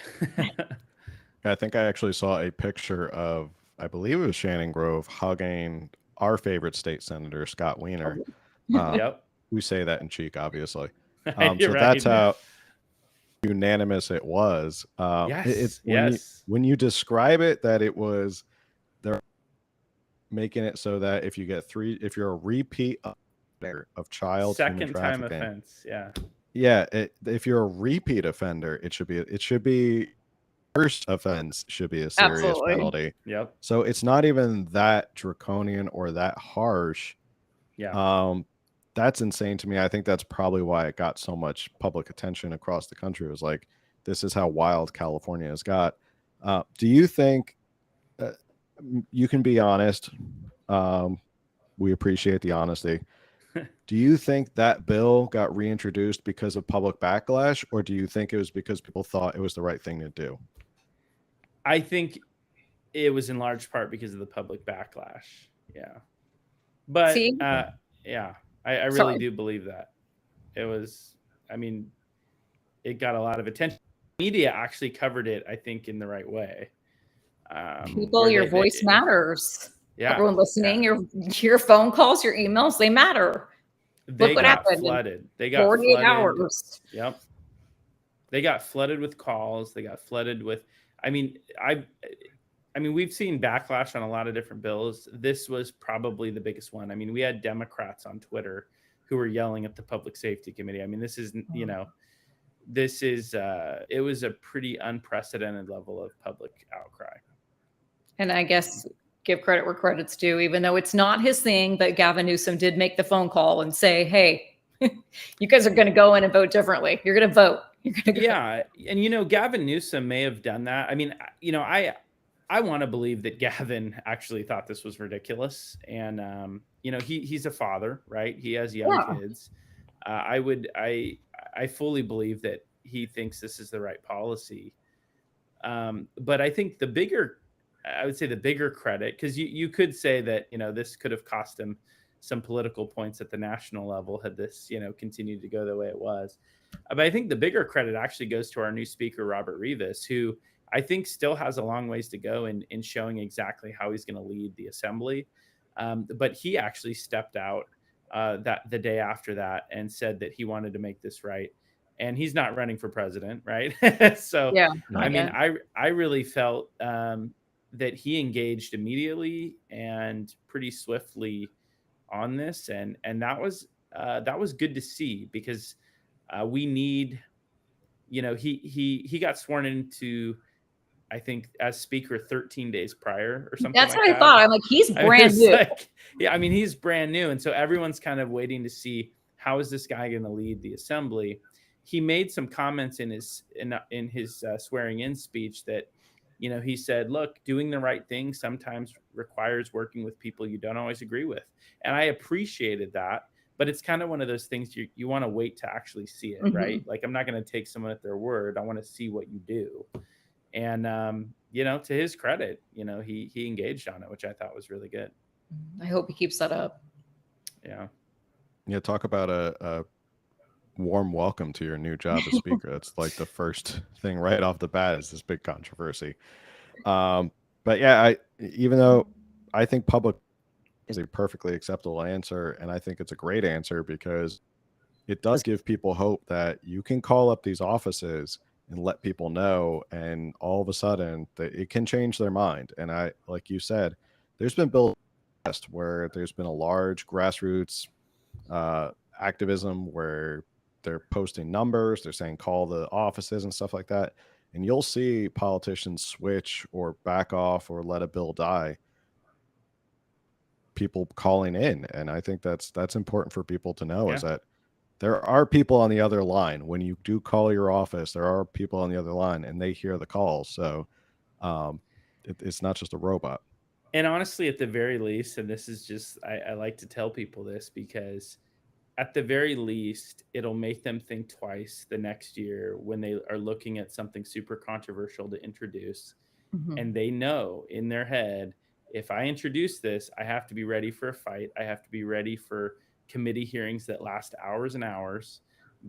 I think I actually saw a picture of, I believe it was Shannon Grove, hugging our favorite state senator, Scott Wiener. Yep. We say that in cheek, obviously. You're so right. that's how unanimous it was. It's Yes. when you describe it that it was, they're making it so that if you're a repeat offender of child human Second time trafficking, offense. Yeah. yeah, if you're a repeat offender, it should be first offense should be a serious Absolutely. penalty. Yep. So it's not even that draconian or that harsh. Yeah. That's insane to me. I think that's probably why it got so much public attention across the country. It was like, this is how wild California has got. Do you think, you can be honest? We appreciate the honesty. Do you think that bill got reintroduced because of public backlash, or do you think it was because people thought it was the right thing to do? I think it was in large part because of the public backlash. Yeah. But See? yeah, I really Sorry. do believe that. It was, I mean, it got a lot of attention. Media actually covered it, I think, in the right way. People, where your voice matters. Yeah. Everyone listening, your phone calls, your emails, they matter. They Look what got happened. flooded. They got 48 flooded. hours. Yep. They got flooded with calls. They got flooded with, I mean, we've seen backlash on a lot of different bills. This was probably the biggest one. I mean, we had Democrats on Twitter who were yelling at the Public Safety Committee. I mean, this is, it was a pretty unprecedented level of public outcry. And I guess give credit where credit's due, even though it's not his thing, but Gavin Newsom did make the phone call and say, hey, you guys are going to go in and vote differently. You're going to vote. You're going to go. Yeah. And, Gavin Newsom may have done that. I mean, I want to believe that Gavin actually thought this was ridiculous. And, he's a father, right? He has young kids. I fully believe that he thinks this is the right policy. But I think I would say the bigger credit, because you could say that, this could have cost him some political points at the national level had this, continued to go the way it was. But I think the bigger credit actually goes to our new speaker, Robert Rivas, who I think still has a long ways to go in showing exactly how he's going to lead the assembly. But he actually stepped out that the day after that and said that he wanted to make this right. And he's not running for president, right? So, yeah, I really felt that he engaged immediately and pretty swiftly on this, and that was good to see, because we need, he got sworn into, I think, as speaker 13 days prior or something. That's like what that. I thought. I'm like, he's brand new. He's brand new, and so everyone's kind of waiting to see how is this guy going to lead the assembly. He made some comments in his swearing in speech that, he said, look, doing the right thing sometimes requires working with people you don't always agree with. And I appreciated that, but it's kind of one of those things you want to wait to actually see it, right? Like, I'm not going to take someone at their word. I want to see what you do. And, to his credit, he engaged on it, which I thought was really good. I hope he keeps that up. Yeah. Yeah. Talk about a warm welcome to your new job as speaker. That's like the first thing right off the bat is this big controversy. But yeah, even though I think public is a perfectly acceptable answer, and I think it's a great answer, because it does give people hope that you can call up these offices and let people know, and all of a sudden that it can change their mind. And like you said, there's been bills where there's been a large grassroots activism where they're posting numbers, they're saying call the offices and stuff like that, and you'll see politicians switch or back off or let a bill die, people calling in. And I think that's important for people to know, is that there are people on the other line. When you do call your office, there are people on the other line, and they hear the calls. So it's not just a robot. And honestly, at the very least, and this is just, I like to tell people this, because at the very least, it'll make them think twice the next year when they are looking at something super controversial to introduce. And they know in their head, if I introduce this, I have to be ready for a fight. I have to be ready for committee hearings that last hours and hours,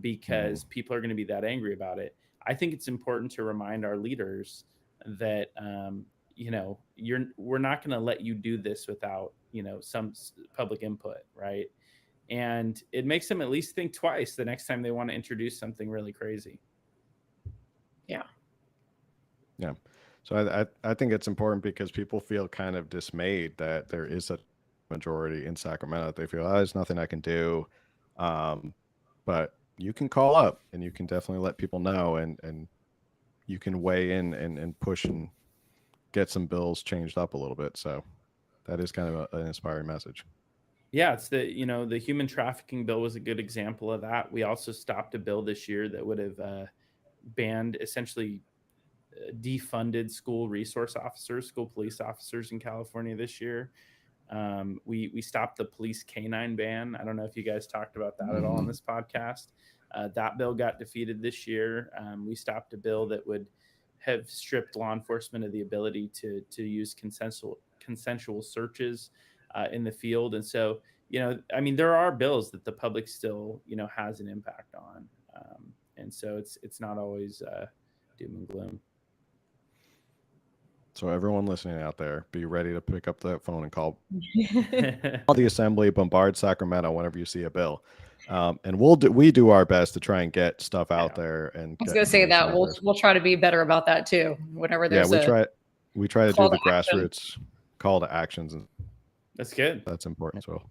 because people are going to be that angry about it. I think it's important to remind our leaders that, we're not going to let you do this without, some public input, right? And it makes them at least think twice the next time they want to introduce something really crazy. Yeah. So I think it's important because people feel kind of dismayed that there is a majority in Sacramento. They feel, oh, there's nothing I can do. But you can call up and you can definitely let people know, and you can weigh in and push and get some bills changed up a little bit. So that is kind of an inspiring message. Yeah, it's the human trafficking bill was a good example of that. We also stopped a bill this year that would have banned, essentially defunded school resource officers, school police officers in California this year. We stopped the police canine ban. I don't know if you guys talked about that at all on this podcast. That bill got defeated this year. We stopped a bill that would have stripped law enforcement of the ability to use consensual searches in the field. And so, I mean, there are bills that the public still, has an impact on. And so it's not always doom and gloom. So everyone listening out there, be ready to pick up that phone and call the Assembly, bombard Sacramento whenever you see a bill. And we do our best to try and get stuff out there. And I was going to say that we'll try to be better about that too. Whenever there's we try to do the grassroots call to actions, and that's good. That's important as well.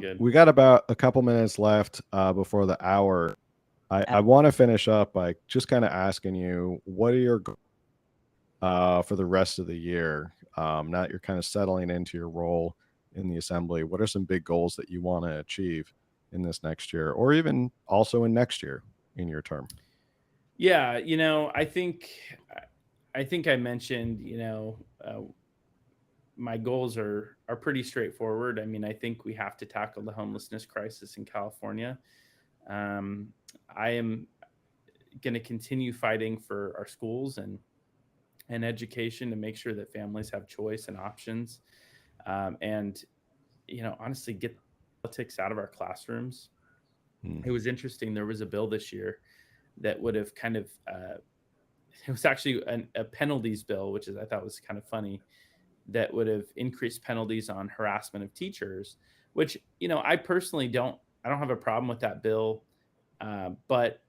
Really we got about a couple minutes left before the hour. I want to finish up by just kind of asking you, what are your goals for the rest of the year? Now that you're kind of settling into your role in the Assembly, what are some big goals that you want to achieve in this next year, or even also in next year in your term? Yeah, I think I mentioned, my goals are pretty straightforward. I mean, I think we have to tackle the homelessness crisis in California. I am going to continue fighting for our schools and education to make sure that families have choice and options. And, honestly, get politics out of our classrooms. It was interesting. There was a bill this year that would have kind of, it was actually a penalties bill, which I thought was kind of funny, that would have increased penalties on harassment of teachers, which, I personally don't have a problem with that bill. But,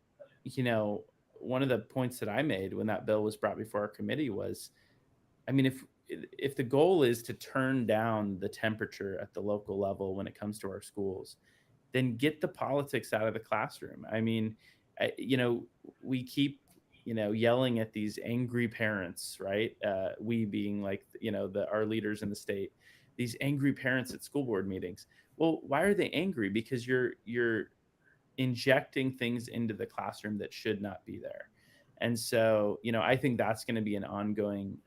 one of the points that I made when that bill was brought before our committee was, I mean, if the goal is to turn down the temperature at the local level when it comes to our schools, then get the politics out of the classroom. I mean, we keep, yelling at these angry parents, right? We being like, our leaders in the state, these angry parents at school board meetings. Well, why are they angry? Because you're injecting things into the classroom that should not be there. And so, I think that's going to be an ongoing,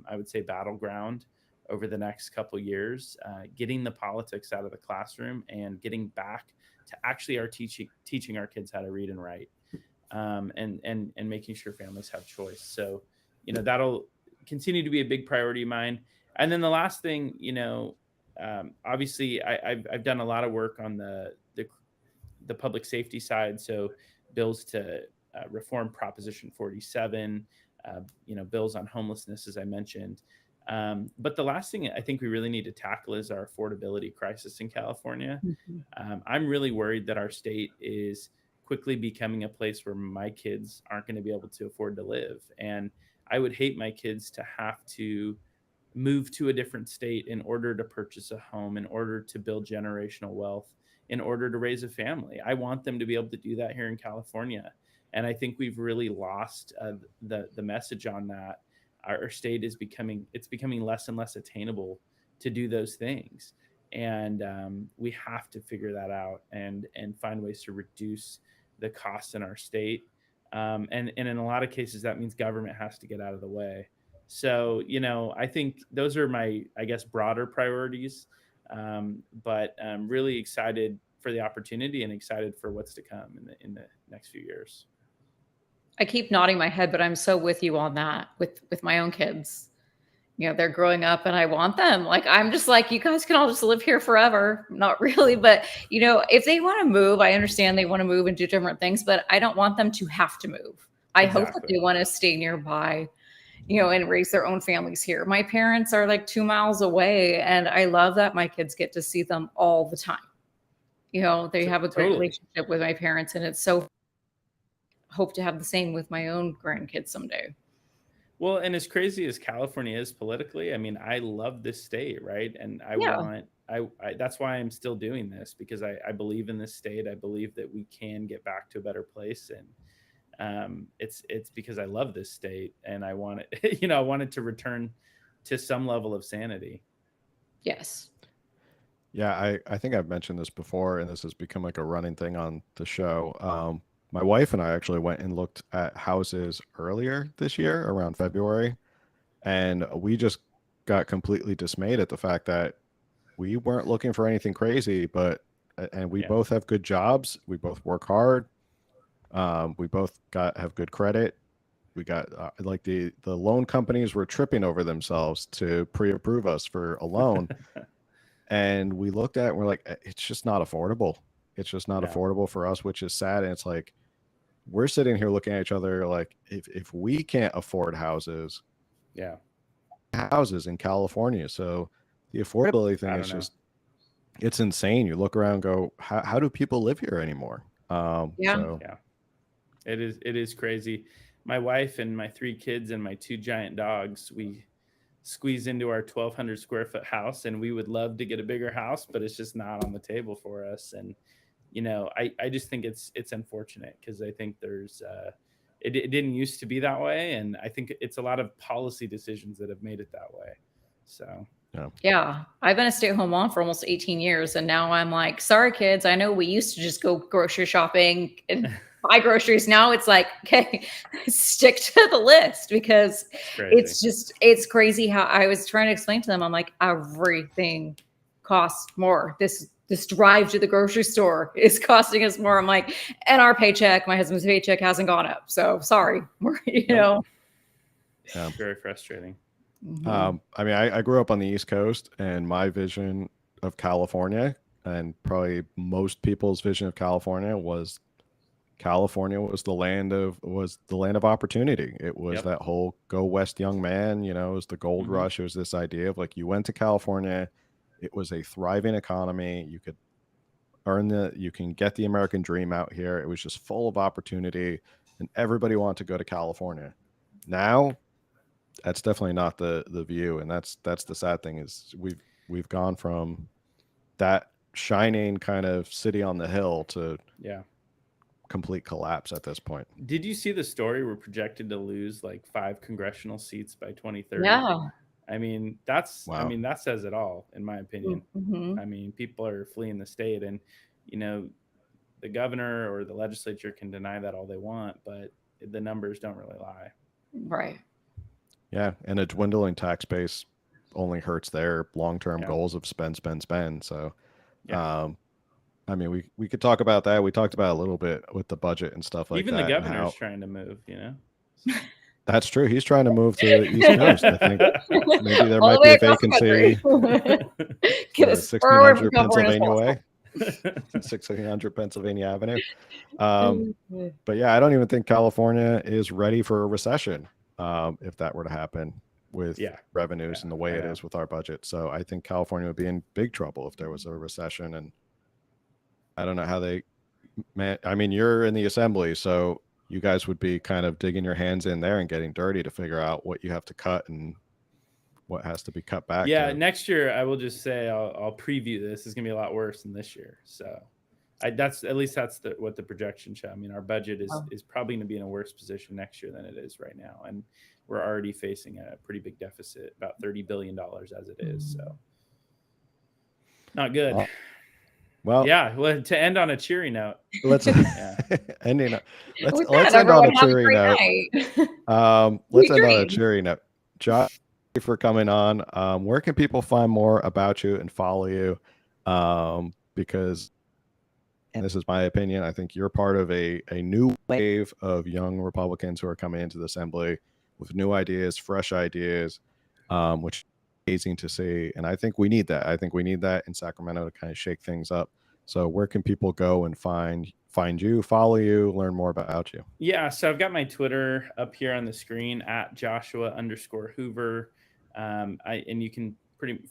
I would say, battleground over the next couple of years, getting the politics out of the classroom and getting back to actually teaching our kids how to read and write, and making sure families have choice. So, that'll continue to be a big priority of mine. And then the last thing, obviously I've done a lot of work on the public safety side. So bills to reform Proposition 47, bills on homelessness, as I mentioned. But the last thing I think we really need to tackle is our affordability crisis in California. I'm really worried that our state is quickly becoming a place where my kids aren't going to be able to afford to live. And I would hate my kids to have to move to a different state in order to purchase a home, in order to build generational wealth, in order to raise a family. I want them to be able to do that here in California. And I think we've really lost the message on that. Our state is becoming less and less attainable to do those things. And we have to figure that out and find ways to reduce the costs in our state. And in a lot of cases, that means government has to get out of the way. So, I think those are my, I guess, broader priorities. But I'm really excited for the opportunity and excited for what's to come in the next few years. I keep nodding my head, but I'm so with you on that with my own kids. They're growing up and I want them. Like, I'm just like, you guys can all just live here forever. Not really, but if they want to move, I understand they want to move and do different things, but I don't want them to have to move. I hope that they want to stay nearby, and raise their own families here. My parents are like 2 miles away, and I love that my kids get to see them all the time. They have a great relationship with my parents, and it's so hope to have the same with my own grandkids someday. Well, and as crazy as California is politically, I mean, I love this state, right? And Yeah. I that's why I'm still doing this, because I believe in this state. I believe that we can get back to a better place, and it's because I love this state, and I want it, I want it to return to some level of sanity. Yes. Yeah, I think I've mentioned this before, and this has become like a running thing on the show. My wife and I actually went and looked at houses earlier this year around February, and we just got completely dismayed at the fact that we weren't looking for anything crazy, and we Yeah. both have good jobs, we both work hard, we both have good credit. We got like the loan companies were tripping over themselves to pre-approve us for a loan. And we looked at it and we're like, it's just not affordable. It's just not No. affordable for us, which is sad. And it's like, we're sitting here looking at each other like, if we can't afford houses Yeah. in California. So the affordability thing I is don't know. just, it's insane. You look around and go, how do people live here anymore? Yeah. So Yeah. It is crazy. My wife and my 3 kids and my 2 giant dogs, we squeeze into our 1,200 square foot house, and we would love to get a bigger house, but it's just not on the table for us. And I just think it's unfortunate, because I think there's it didn't used to be that way, and I think it's a lot of policy decisions that have made it that way. So Yeah. I've been a stay-at-home mom for almost 18 years. And now I'm like, sorry, kids. I know we used to just go grocery shopping and buy groceries. Now it's like, okay, stick to the list, because it's crazy how I was trying to explain to them. I'm like, everything costs more. This drive to the grocery store is costing us more. I'm like, and our paycheck, my husband's paycheck hasn't gone up. So sorry. Yeah. yeah. Very frustrating. Mhm. I mean, I grew up on the East Coast, and my vision of California, and probably most people's vision of California was the land of opportunity. It was Yep. that whole go west young man, it was the gold Mhm. rush. It was this idea of like, you went to California, it was a thriving economy. You could you can get the American dream out here. It was just full of opportunity, and everybody wanted to go to California. Now, that's definitely not the view, and that's the sad thing, is we've gone from that shining kind of city on the hill to Yeah. complete collapse at this point. Did you see the story? We're projected to lose like 5 congressional seats by 2030. Yeah. I mean, Wow. that says it all, in my opinion. Mhm. I mean, people are fleeing the state, and the governor or the legislature can deny that all they want, but the numbers don't really lie. Right. Yeah, and a dwindling tax base only hurts their long-term Yeah. goals of spend. So, Yeah. I mean, we could talk about that. We talked about it a little bit with the budget and stuff like Even that. the and governor's how trying to move, that's true. He's trying to move to the East Coast. I think maybe there All might the be way a across the vacancy. country. Get the as far away from 1600 California as Pennsylvania way, possible. 1600 Pennsylvania Avenue. But yeah, I don't even think California is ready for a recession, if that were to happen with revenues and the way it is with our budget. So I think California would be in big trouble if there was a recession. And I don't know how I mean, you're in the assembly, so you guys would be kind of digging your hands in there and getting dirty to figure out what you have to cut and what has to be cut back. Yeah, next year I will just say I'll preview this. It's gonna be a lot worse than this year. So that's what the projections show. I mean, our budget is probably going to be in a worse position next year than it is right now, and we're already facing a pretty big deficit, about $30 billion as it is. So not good. Well, yeah. Well, to end on a cheery note, let's end on a cheery note. Let's end on a cheery note. Josh, thank you for coming on. Where can people find more about you and follow you? Because, and this is my opinion, I think you're part of a new wave of young Republicans who are coming into the assembly with new ideas, fresh ideas, which is amazing to see. And I think we need that. I think we need that in Sacramento to kind of shake things up. So where can people go and find you, follow you, learn more about you? Yeah, so I've got my Twitter up here on the screen at Joshua_Hoover. And you can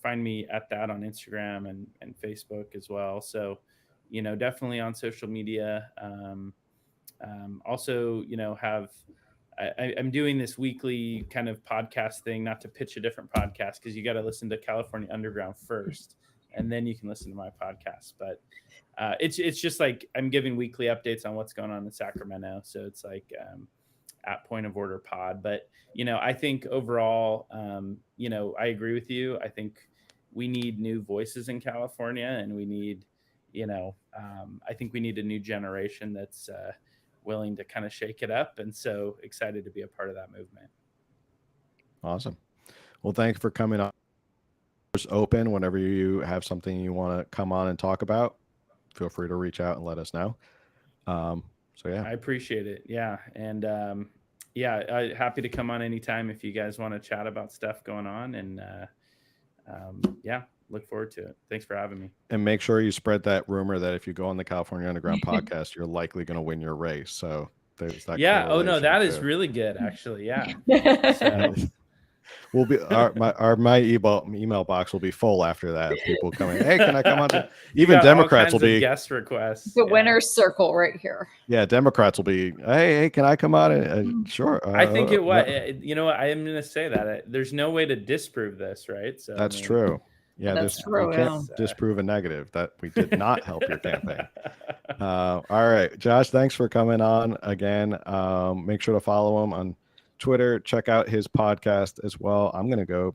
find me at that on Instagram and Facebook as well. So, definitely on social media. Also, have I'm doing this weekly kind of podcast thing, not to pitch a different podcast, because you got to listen to California Underground first, and then you can listen to my podcast. But it's just like I'm giving weekly updates on what's going on in Sacramento. So it's like at Point of Order Pod. But, I think overall, I agree with you. I think we need new voices in California, and we need, I think we need a new generation that's willing to kind of shake it up. And so excited to be a part of that movement. Awesome. Well, thanks for coming on. It's open whenever you have something you want to come on and talk about. Feel free to reach out and let us know. So yeah, I appreciate it. Yeah. And happy to come on anytime if you guys want to chat about stuff going on. And look forward to it. Thanks for having me. And make sure you spread that rumor that if you go on the California Underground podcast, you're likely going to win your race. So there's that. Yeah. Oh no, that is really good, actually. Yeah. So. We'll be my email box will be full after that. People coming, hey, can I come on? Even Democrats will be guest requests. The winner's circle right here. Yeah, Democrats will be, hey, can I come on? Sure. I think it was. You know what? I am going to say that there's no way to disprove this, right? So that's true. Yeah, that's true. You can't disprove a negative that we did not help your campaign. All right, Josh, thanks for coming on again. Make sure to follow him on Twitter. Check out his podcast as well. I'm gonna go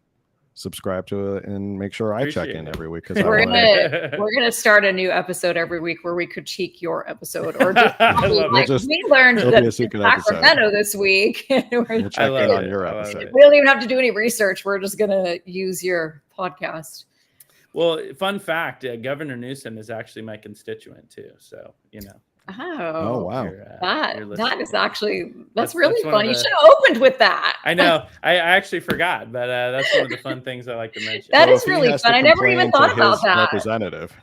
subscribe to it and make sure I check in every week, because we're gonna start a new episode every week where we critique your episode, or just we learned that Sacramento this week. We'll check in on your episode. We don't even have to do any research. We're just gonna use your podcast. Well, fun fact: Governor Newsom is actually my constituent too. So Oh wow! That is actually that's really fun. You should have opened with that. I know. I actually forgot, but that's one of the fun things I like to mention. That is really fun. I never even thought about that. Representative.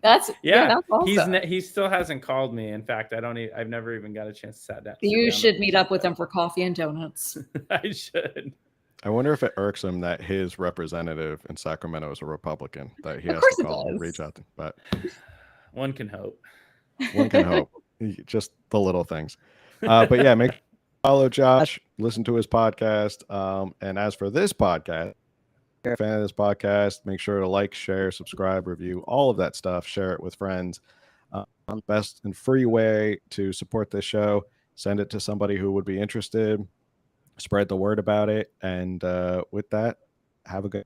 That's awesome. He still hasn't called me. In fact, I've never even got a chance to sit down. You should meet up with him for coffee and donuts. I should. I wonder if it irks him that his representative in Sacramento is a Republican, that he has to call and reach out to. But one can hope. One can hope. Just the little things. But yeah, make sure to follow Josh, listen to his podcast. And as for this podcast, if you're a fan of this podcast, make sure to like, share, subscribe, review, all of that stuff. Share it with friends. Best and free way to support this show. Send it to somebody who would be interested. Spread the word about it. And with that, have a good